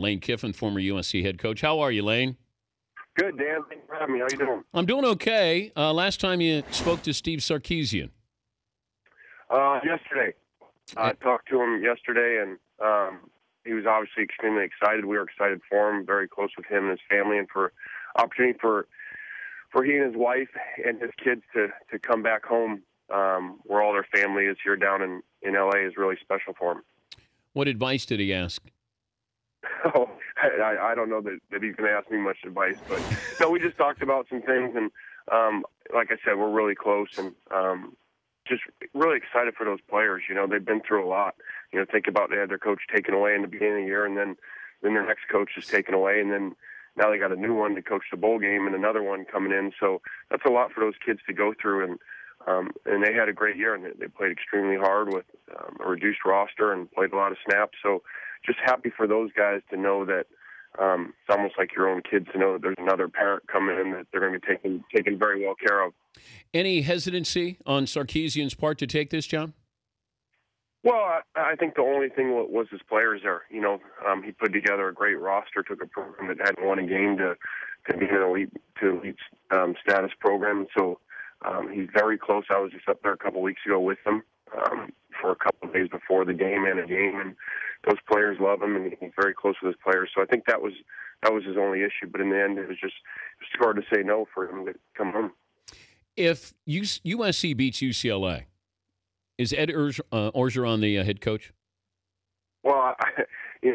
Lane Kiffin, former USC head coach. How are you, Lane? Good, Dan. Thanks for having me. How you doing? I'm doing okay. Last time you spoke to Steve Sarkisian. Yesterday. I talked to him yesterday, and he was obviously extremely excited. We were excited for him, very close with him and his family, and for opportunity for he and his wife and his kids to come back home where all their family is here down in L.A. is really special for him. What advice did he ask? Oh, I don't know that he's going to ask me much advice, but no, we just talked about some things, and like I said, we're really close, and just really excited for those players. You know, they've been through a lot. You know, think about they had their coach taken away in the beginning of the year, and then their next coach is taken away, and then now they got a new one to coach the bowl game and another one coming in. So that's a lot for those kids to go through, and they had a great year, and they played extremely hard with a reduced roster and played a lot of snaps. So just happy for those guys to know that it's almost like your own kids to know that there's another parent coming in that they're going to be taken very well care of. Any hesitancy on Sarkisian's part to take this job? Well, I think the only thing was his players there. You know, he put together a great roster, took a program that hadn't won a game to be an elite status program. So he's very close. I was just up there a couple weeks ago with him for a couple of days before the game and a game, and those players love him, and he's very close with his players. So I think that was his only issue. But in the end, it was just hard to say no for him to come home. If USC beats UCLA, is Ed Orgeron the head coach? Well,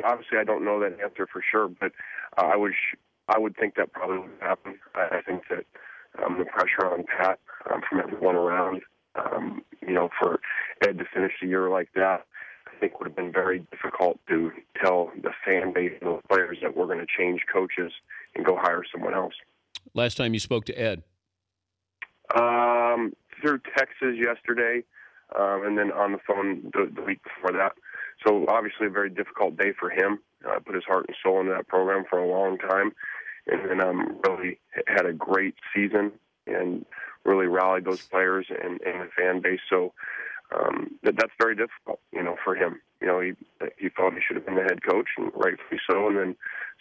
obviously I don't know that answer for sure, but I would think that probably would happen. I think that the pressure on Pat from everyone around, for Ed to finish the year like that, I think would have been very difficult to tell the fan base and the players that we're going to change coaches and go hire someone else. Last time you spoke to Ed? Through Texas yesterday, and then on the phone the week before that. So obviously a very difficult day for him. Put his heart and soul into that program for a long time, and then really had a great season and really rallied those players and the fan base. So that's very difficult, for him. He felt he should have been the head coach, and rightfully so. And then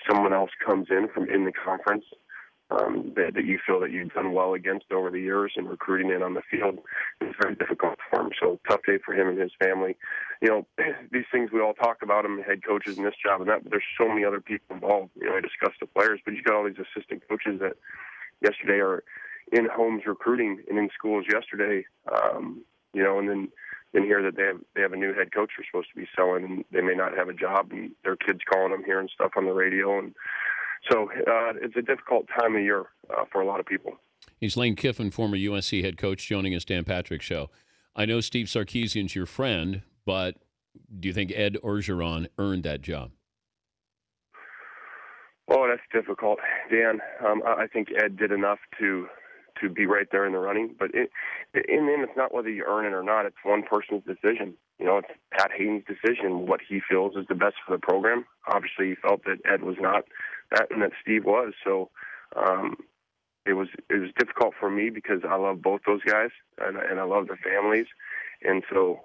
someone else comes in from in the conference that you feel that you've done well against over the years and recruiting in on the field is very difficult for him. So tough day for him and his family. These things we all talk about them, head coaches and this job and that, but there's so many other people involved. I discussed the players, but you got all these assistant coaches that yesterday are in homes recruiting and in schools yesterday, and then hear that they have a new head coach they're supposed to be selling, and they may not have a job, and their kids calling them here and stuff on the radio. And so it's a difficult time of year for a lot of people. He's Lane Kiffin, former USC head coach, joining us Dan Patrick Show. I know Steve Sarkisian's your friend, but do you think Ed Orgeron earned that job? Oh, that's difficult, Dan. I think Ed did enough to be right there in the running. But in the end, it's not whether you earn it or not. It's one person's decision. It's Pat Hayden's decision, what he feels is the best for the program. Obviously, he felt that Ed was not that and that Steve was. So it was difficult for me because I love both those guys and I love their families. And so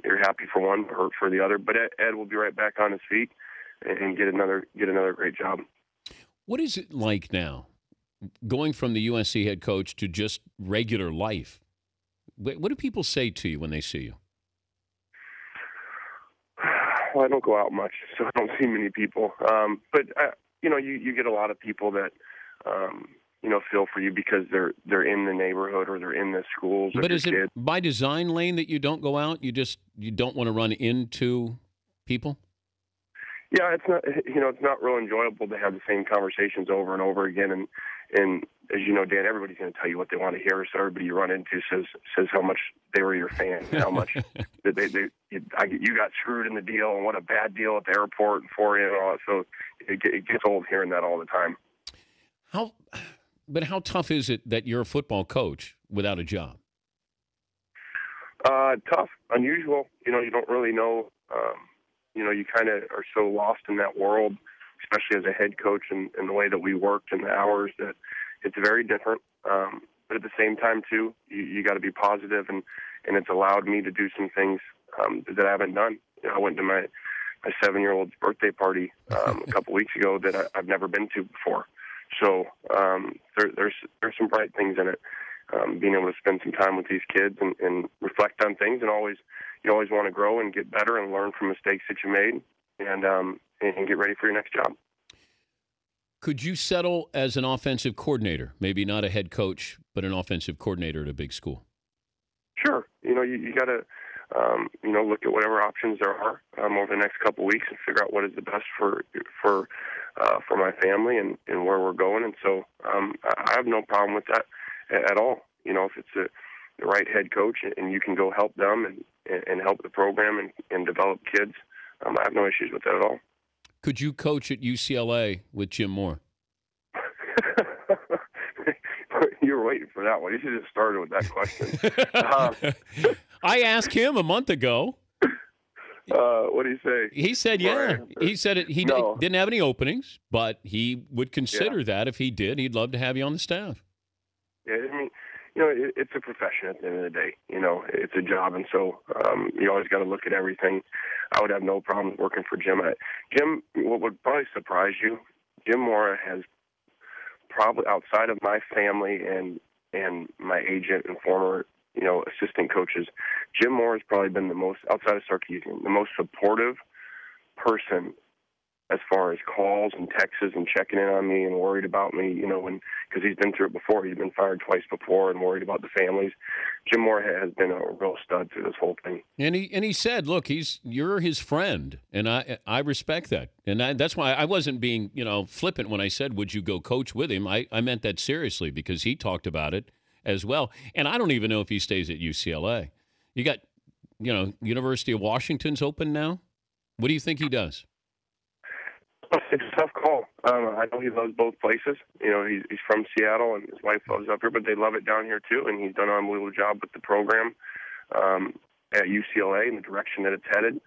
you're happy for one, hurt for the other. But Ed will be right back on his feet and get another great job. What is it like now, going from the USC head coach to just regular life? What do people say to you when they see you? Well, I don't go out much, so I don't see many people. But you get a lot of people that feel for you because they're in the neighborhood or they're in the schools. But is it by design, Lane, that you don't go out? You don't want to run into people? Yeah, it's not. It's not real enjoyable to have the same conversations over and over again. And as you know, Dan, everybody's going to tell you what they want to hear. So everybody you run into says how much they were your fan, how much that you got screwed in the deal, and what a bad deal at the airport and for you and all that. So it gets old hearing that all the time. But how tough is it that you're a football coach without a job? Tough, unusual. You don't really know. You kind of are so lost in that world, especially as a head coach and the way that we worked and the hours, that it's very different. But at the same time, too, you got to be positive, and it's allowed me to do some things that I haven't done. I went to my 7-year-old's birthday party a couple weeks ago that I've never been to before. So there's some bright things in it. Being able to spend some time with these kids and reflect on things, and you always want to grow and get better and learn from mistakes that you made, and get ready for your next job. Could you settle as an offensive coordinator? Maybe not a head coach, but an offensive coordinator at a big school. Sure. You got to look at whatever options there are over the next couple of weeks and figure out what is the best for my family and where we're going. And so I have no problem with that at all. If it's the right head coach and you can go help them and help the program and develop kids, I have no issues with that at all. Could you coach at UCLA with Jim Moore? You were waiting for that one. You should have started with that question. I asked him a month ago. What did he say? He said, yeah. He said he didn't have any openings, but he would consider that if he did. He'd love to have you on the staff. Yeah, I mean, it's a profession at the end of the day. It's a job, and so you always got to look at everything. I would have no problem working for Jim. Jim, what would probably surprise you, Jim Moore has probably, outside of my family and my agent and former assistant coaches, Jim Moore has probably been the most, outside of Sarkisian, the most supportive person as far as calls and texts and checking in on me and worried about me, because he's been through it before. He's been fired twice before and worried about the families. Jim Moore has been a real stud through this whole thing. And he said, look, you're his friend, and I respect that. And that's why I wasn't being, flippant when I said, would you go coach with him? I meant that seriously, because he talked about it as well. And I don't even know if he stays at UCLA. You got, University of Washington's open now. What do you think he does? It's a tough call. I know he loves both places. He's from Seattle, and his wife loves up here, but they love it down here too. And he's done an unbelievable job with the program at UCLA and the direction that it's headed.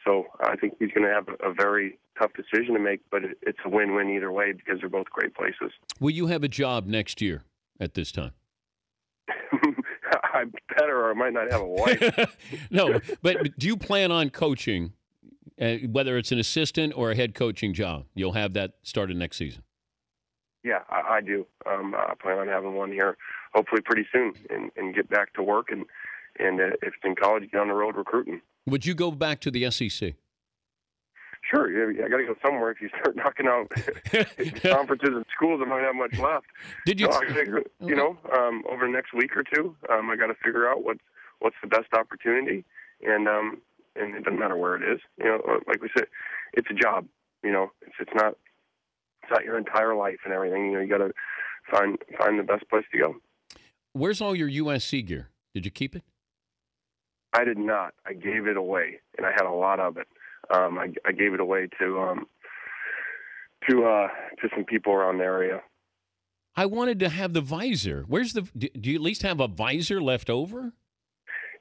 So I think he's going to have a very tough decision to make, but it's a win-win either way because they're both great places. Will you have a job next year at this time? I better, or I might not have a wife. No, but do you plan on coaching? Whether it's an assistant or a head coaching job, you'll have that started next season. Yeah, I do. I plan on having one here, hopefully pretty soon, and get back to work. And if it's in college, get on the road recruiting. Would you go back to the SEC? Sure. Yeah, I got to go somewhere. If you start knocking out conferences and schools, I don't have much left. Did you? So over the next week or two, I got to figure out what's the best opportunity, and it doesn't matter where it is. Like we said, it's a job. It's not your entire life and everything. You got to find the best place to go. Where's all your USC gear? Did you keep it? I did not. I gave it away, and I had a lot of it. I gave it away to some people around the area. I wanted to have the visor. Do you at least have a visor left over?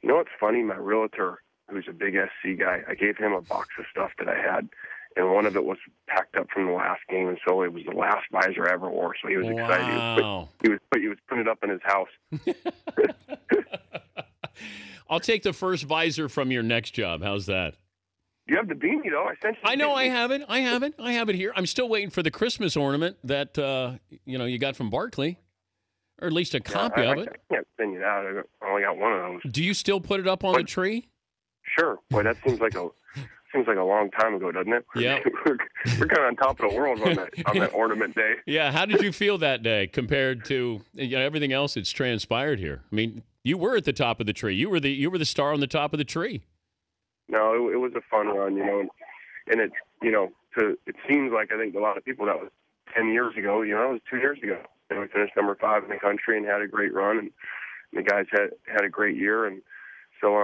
You know what's funny? My realtor, who's a big SC guy, I gave him a box of stuff that I had, and one of it was packed up from the last game, and so it was the last visor I ever wore, so he was excited. He was putting it up in his house. I'll take the first visor from your next job. How's that? You have the beanie, though. I know I have it. I have it here. I'm still waiting for the Christmas ornament that you got from Barkley, or at least a copy of it. I can't send you that. I only got one of those. Do you still put it up on the tree? Sure. Boy, that seems like a long time ago, doesn't it? Yeah. We're kind of on top of the world on that ornament day. Yeah. How did you feel that day compared to everything else that's transpired here? I mean, you were at the top of the tree. You were the star on the top of the tree. No, it was a fun run, and it seems like, I think a lot of people, that was 10 years ago. It was 2 years ago. We finished number 5 in the country and had a great run, and the guys had a great year, and so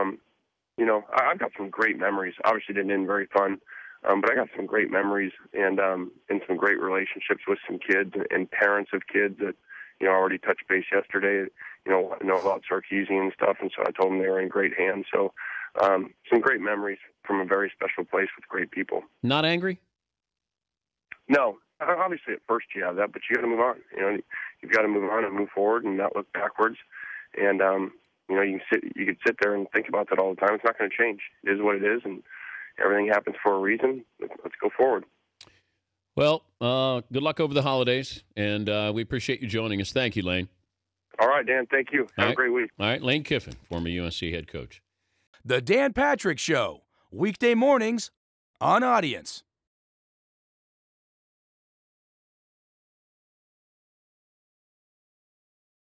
I've got some great memories. Obviously, didn't end very fun, but I got some great memories and some great relationships with some kids and parents of kids that already touched base yesterday. Know about Sarkisian and stuff, and so I told them they were in great hands. So. Some great memories from a very special place with great people. Not angry? No. Obviously, at first you have that, but you got to move on. You've got to move on and move forward and not look backwards. And you could sit there and think about that all the time. It's not going to change. It is what it is, and everything happens for a reason. Let's go forward. Well, good luck over the holidays, and we appreciate you joining us. Thank you, Lane. All right, Dan. Thank you. Have a great week. All right, Lane Kiffin, former UNC head coach. The Dan Patrick Show, weekday mornings on Audience.